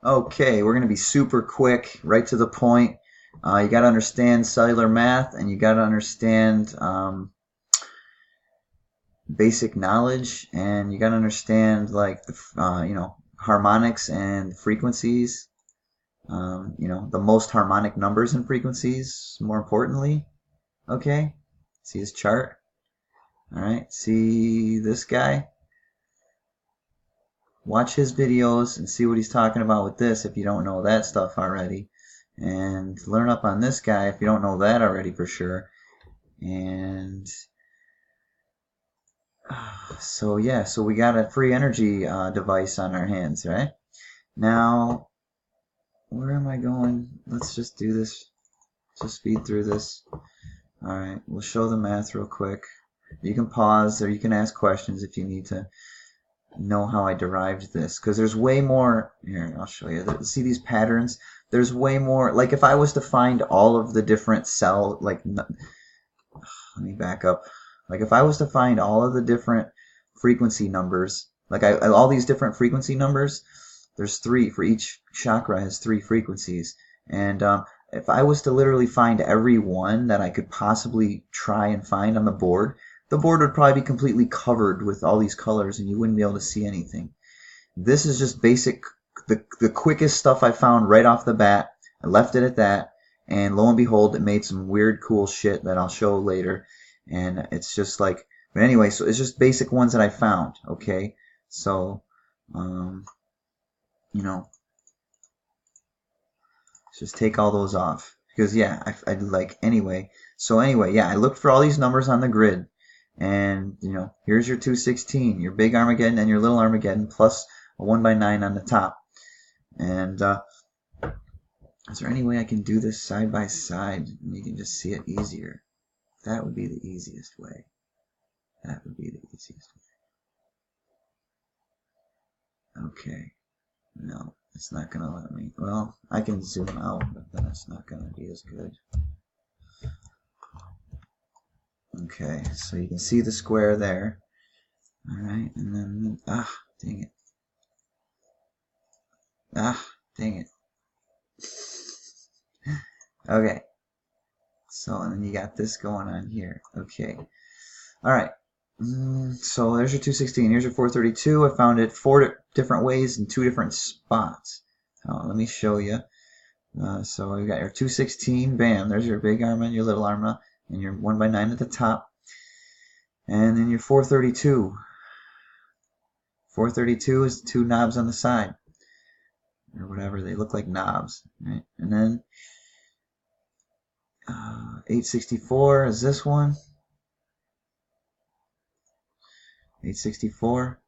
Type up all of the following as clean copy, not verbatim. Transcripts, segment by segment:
Okay, we're going to be super quick, right to the point. You got to understand cellular math, and you got to understand basic knowledge, and you got to understand like the harmonics and frequencies. The most harmonic numbers and frequencies. More importantly, okay. See his chart. All right. See this guy. Watch his videos and see what he's talking about with this if you don't know that stuff already. And learn up on this guy if you don't know that already for sure. And so yeah, so we got a free energy device on our hands, right? Now, where am I going? Let's just do this. Just speed through this. Alright, we'll show the math real quick. You can pause or you can ask questions if you need to know how I derived this, because there's way more. Here, I'll show you. See these patterns? There's way more. Like if I was to find all of the different let me back up. Like if I was to find all of the different frequency numbers, like all these different frequency numbers, there's three for each chakra has three frequencies, and if I was to literally find every one that I could possibly try and find on the board would probably be completely covered with all these colors and you wouldn't be able to see anything. This is just basic, the quickest stuff I found right off the bat. I left it at that, and lo and behold, it made some weird, cool shit that I'll show later. And it's just like, but anyway, so it's just basic ones that I found, okay? So, you know, just take all those off. Because, yeah, I like, anyway. So, anyway, yeah, I looked for all these numbers on the grid. And, here's your 216, your big Armageddon and your little Armageddon, plus a 1/9 on the top. And, is there any way I can do this side by side and you can just see it easier? That would be the easiest way. That would be the easiest way. Okay. No, it's not going to let me. Well, I can zoom out, but then it's not going to be as good. Okay, so you can see the square there. Alright, and then, dang it. Dang it. Okay. So, and then you got this going on here. Okay. Alright. So there's your 216. Here's your 432. I found it four different ways in two different spots. Let me show you. So you got your 216. Bam. There's your big arma and your little arma. And your 1/9 at the top. And then your 432. 432 is the two knobs on the side. Or whatever. They look like knobs. Right? And then 864 is this one. 864.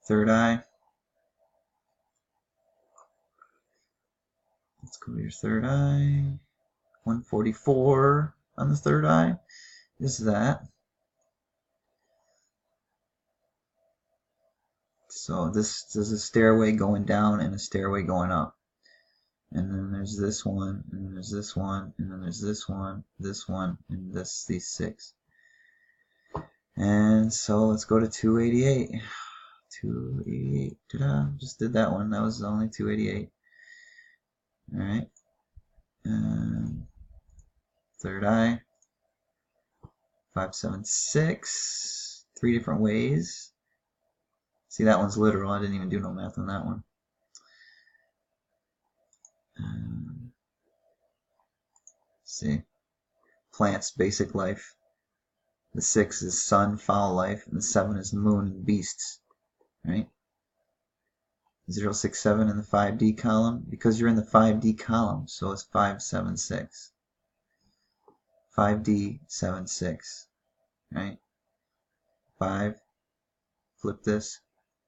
Third eye. Let's go to your third eye. 144 on the third eye is that. So this is a stairway going down and a stairway going up. And then there's this one, and then there's this one, and then there's this one, and these six. And so let's go to 288. 288. Ta-da! Just did that one. That was only 288. Alright. And third eye. 576. Three different ways. See, that one's literal. I didn't even do no math on that one. See. Plants, basic life. The 6 is sun, foul life, and the 7 is moon and beasts. Right? 067 in the 5D column, because you're in the 5D column, so it's 576. 5D 76. Right? 5, flip this,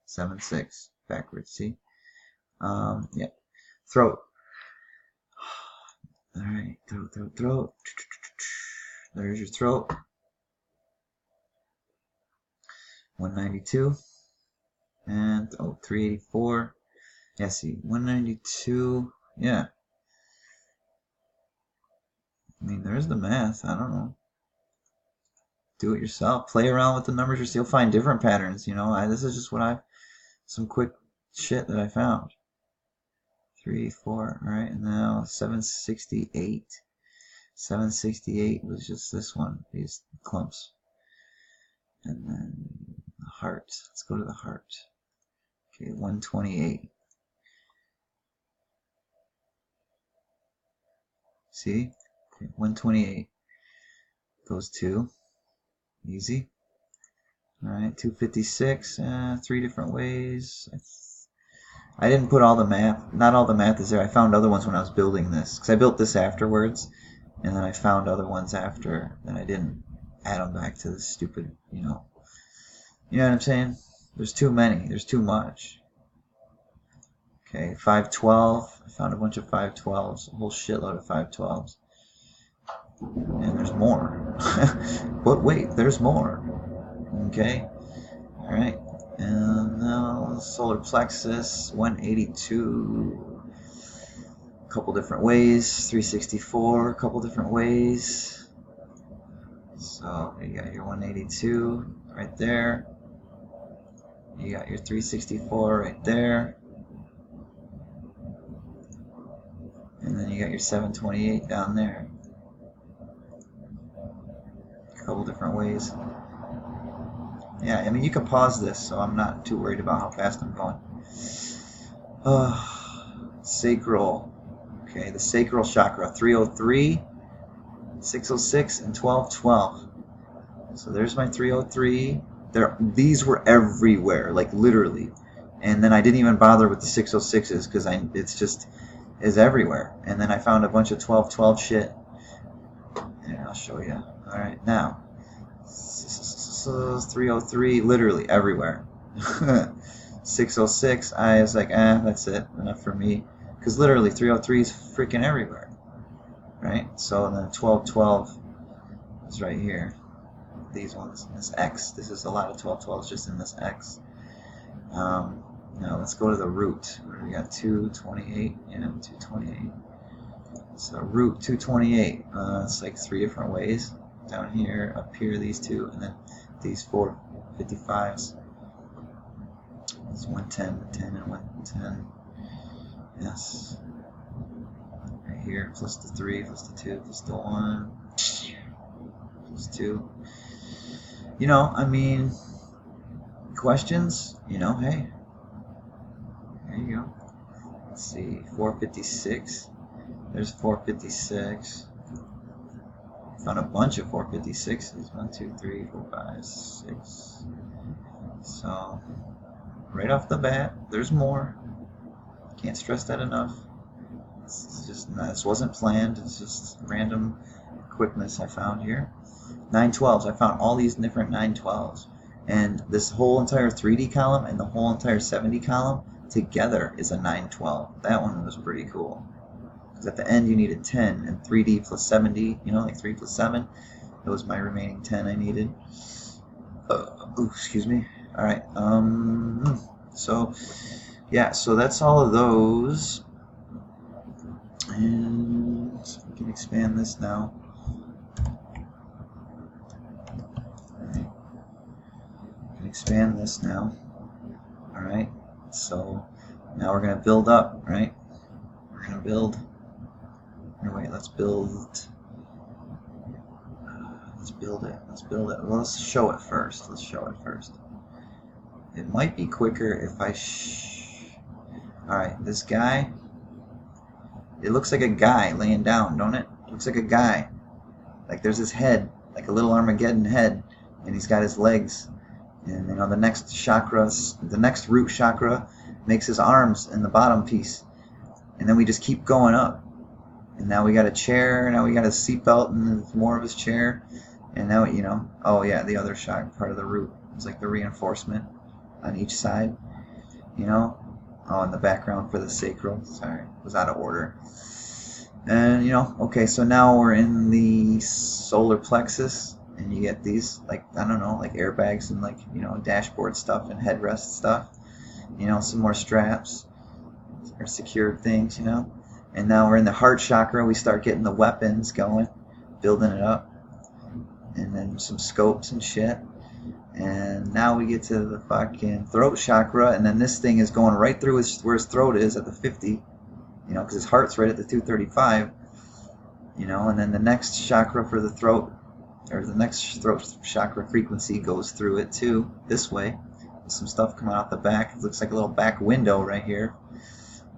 7-6, backwards, see? Yeah. Throat. Alright, throat. There's your throat. 192. And, 384. Yeah, see, 192. Yeah. I mean, there's the math. I don't know. Do it yourself. Play around with the numbers. You'll find different patterns, This is just some quick shit that I found. 3, 4, alright, and now 768. 768 was just this one, these clumps. And then the heart. Let's go to the heart. Okay, 128. See? Okay, 128 goes 2. Easy. Alright, 256. 3 different ways. I didn't put all the math. Not all the math is there. I found other ones when I was building this. Because I built this afterwards. And then I found other ones after. And I didn't add them back to the stupid, you know. You know what I'm saying? There's too many. There's too much. Okay, 512. I found a bunch of 512s. A whole shitload of 512s. And there's more. But wait, there's more. Okay. Alright. And now solar plexus, 182. A couple different ways. 364, a couple different ways. So you got your 182 right there. You got your 364 right there. And then you got your 728 down there. A couple different ways. Yeah, I mean, you can pause this, so I'm not too worried about how fast I'm going. Sacral. Okay, the sacral chakra, 303, 606, and 1212. So there's my 303. These were everywhere, like literally. And then I didn't even bother with the 606s because it's just is everywhere. And then I found a bunch of 1212 shit. Yeah, I'll show you. All right, now 303, literally everywhere. 606, I was like, that's it, enough for me. Because literally 303 is freaking everywhere, right? So then 1212 is right here. These ones, this X. This is a lot of 1212s just in this X. Now let's go to the root. We got 228 and 228. So root 228. It's like 3 different ways. Down here, up here, these 2, and then these 4 55s. It's 110, 10, and 110. Yes. Right here, plus the 3, plus the 2, plus the 1, plus 2. You know, I mean, questions? You know, hey. There you go. Let's see, 456. There's 456. Found a bunch of 456s. 1, 2, 3, 4, 5, 6. So, right off the bat, there's more. Can't stress that enough. It's just, this wasn't planned. It's just random quickness I found here. 912s. I found all these different 912s. And this whole entire 3D column and the whole entire 7D column together is a 912. That one was pretty cool. Because at the end you needed 10, and 3D plus 7D, you know, like 3 plus 7. That was my remaining 10 I needed. Excuse me. Alright, so, yeah, so that's all of those. And we can expand this now. Expand this now. Alright, so now we're going to build up, right? We're going to build. No, wait, let's build. Let's build it. Let's build it. Well, let's show it first. Let's show it first. It might be quicker if I. Alright, this guy. It looks like a guy laying down, don't it? It looks like a guy. Like there's his head, like a little Armageddon head, and he's got his legs. And you know, the next chakra, the next root chakra makes his arms in the bottom piece. And then we just keep going up. And now we got a chair, now we got a seatbelt, and there's more of his chair. And now, you know, oh yeah, the other part of the root. It's like the reinforcement on each side, you know. Oh, in the background for the sacral. Sorry, it was out of order. And, you know, okay, so now we're in the solar plexus. And you get these, like, I don't know, like airbags and, like, you know, dashboard stuff and headrest stuff. You know, some more straps or secured things, you know. And now we're in the heart chakra. We start getting the weapons going, building it up. And then some scopes and shit. And now we get to the fucking throat chakra, and then this thing is going right through where his throat is at the 50, you know, because his heart's right at the 235, you know, and then the next chakra for the throat, or the next throat chakra frequency goes through it too, this way. There's some stuff coming out the back. It looks like a little back window right here,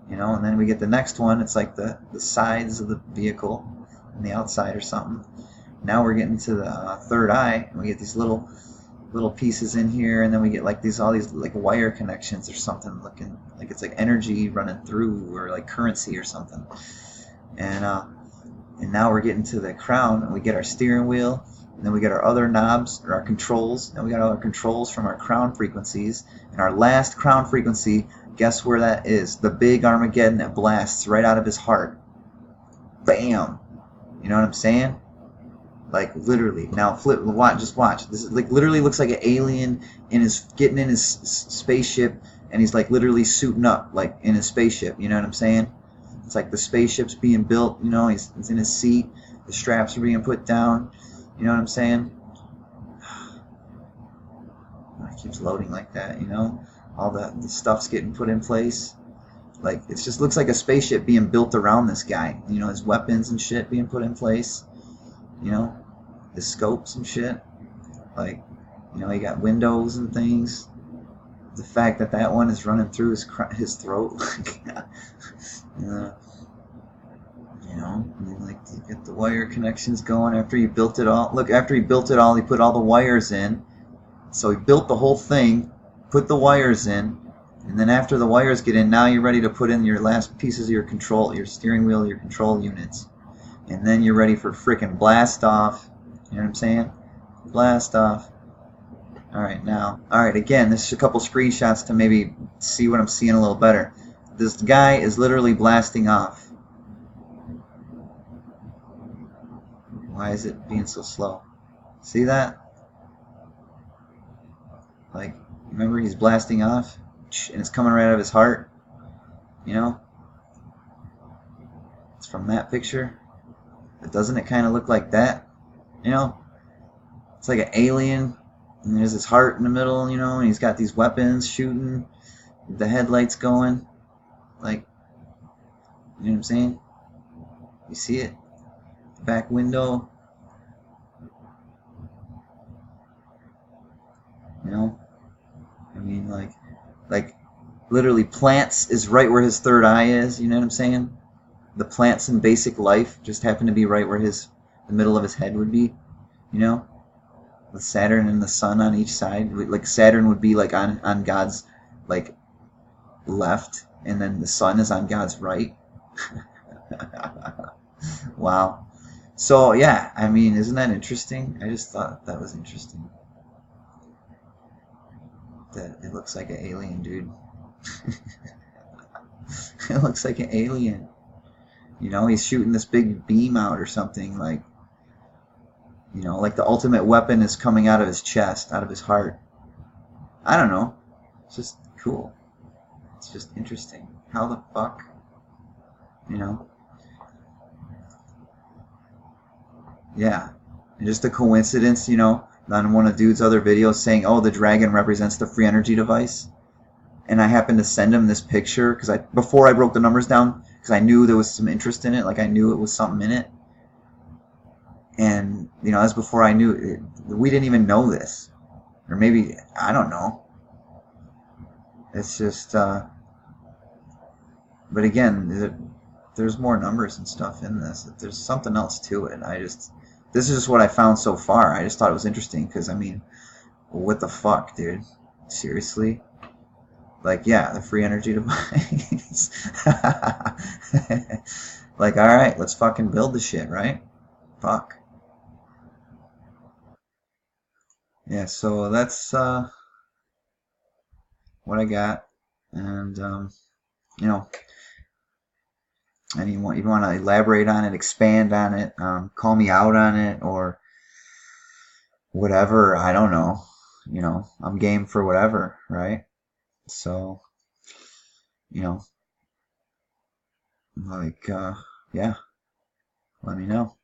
you know, and then we get the next one. It's like the sides of the vehicle and the outside or something. Now we're getting to the third eye, and we get these little pieces in here, and then we get like all these like wire connections or something, looking like it's like energy running through, or like currency or something. And now we're getting to the crown, and we get our steering wheel, and then we get our other knobs, or our controls, and we got all our controls from our crown frequencies. And our last crown frequency, guess where that is? The big Armageddon that blasts right out of his heart. Bam! You know what I'm saying? Like literally. Now flip, watch, just watch. This is like literally looks like an alien getting in his spaceship, and he's like literally suiting up like in his spaceship. You know what I'm saying? It's like the spaceship's being built. You know, he's in his seat. The straps are being put down. You know what I'm saying? It keeps loading like that. You know, all the stuff's getting put in place. Like it just looks like a spaceship being built around this guy. You know, his weapons and shit being put in place. You know, the scopes and shit. Like, you know, he got windows and things. The fact that that one is running through his throat, like, you know, and like you get the wire connections going after he built it all. Look, after he built it all, he put all the wires in. So he built the whole thing, put the wires in, and then after the wires get in, now you're ready to put in your last pieces of your control, your steering wheel, your control units. And then you're ready for frickin' blast off. You know what I'm saying? Blast off. Alright, now. Alright, again, this is a couple screenshots to maybe see what I'm seeing a little better. This guy is literally blasting off. Why is it being so slow? See that? Like, remember he's blasting off? And it's coming right out of his heart. You know? It's from that picture. But doesn't it kind of look like that? You know? It's like an alien, and there's his heart in the middle, you know, and he's got these weapons shooting, the headlights going. Like, you know what I'm saying? You see it? Back window. You know? I mean, like literally plants is right where his third eye is, you know what I'm saying? The plants in basic life just happen to be right where the middle of his head would be, you know, with Saturn and the sun on each side. Like Saturn would be like on God's like left, and then the sun is on God's right. Wow. So yeah, I mean, isn't that interesting? I just thought that was interesting. That it looks like an alien, dude. It looks like an alien. You know, he's shooting this big beam out or something, like, you know, like the ultimate weapon is coming out of his chest, out of his heart. I don't know. It's just cool. It's just interesting. How the fuck? You know? Yeah. And just a coincidence, you know, on one of dude's other videos saying, oh, the dragon represents the free energy device. And I happened to send him this picture because before I broke the numbers down, because I knew there was some interest in it, like I knew it was something in it. And, you know, that was before I knew it. We didn't even know this. Or maybe, I don't know. It's just, but again, there's more numbers and stuff in this. There's something else to it. This is just what I found so far. I just thought it was interesting because, I mean, what the fuck, dude? Seriously? Like, yeah, the free energy device. Like, alright, let's fucking build the shit, right? Fuck. Yeah, so that's what I got. And, you know, and you want to elaborate on it, expand on it, call me out on it, or whatever, I don't know. You know, I'm game for whatever, right? So, you know, like, yeah, let me know.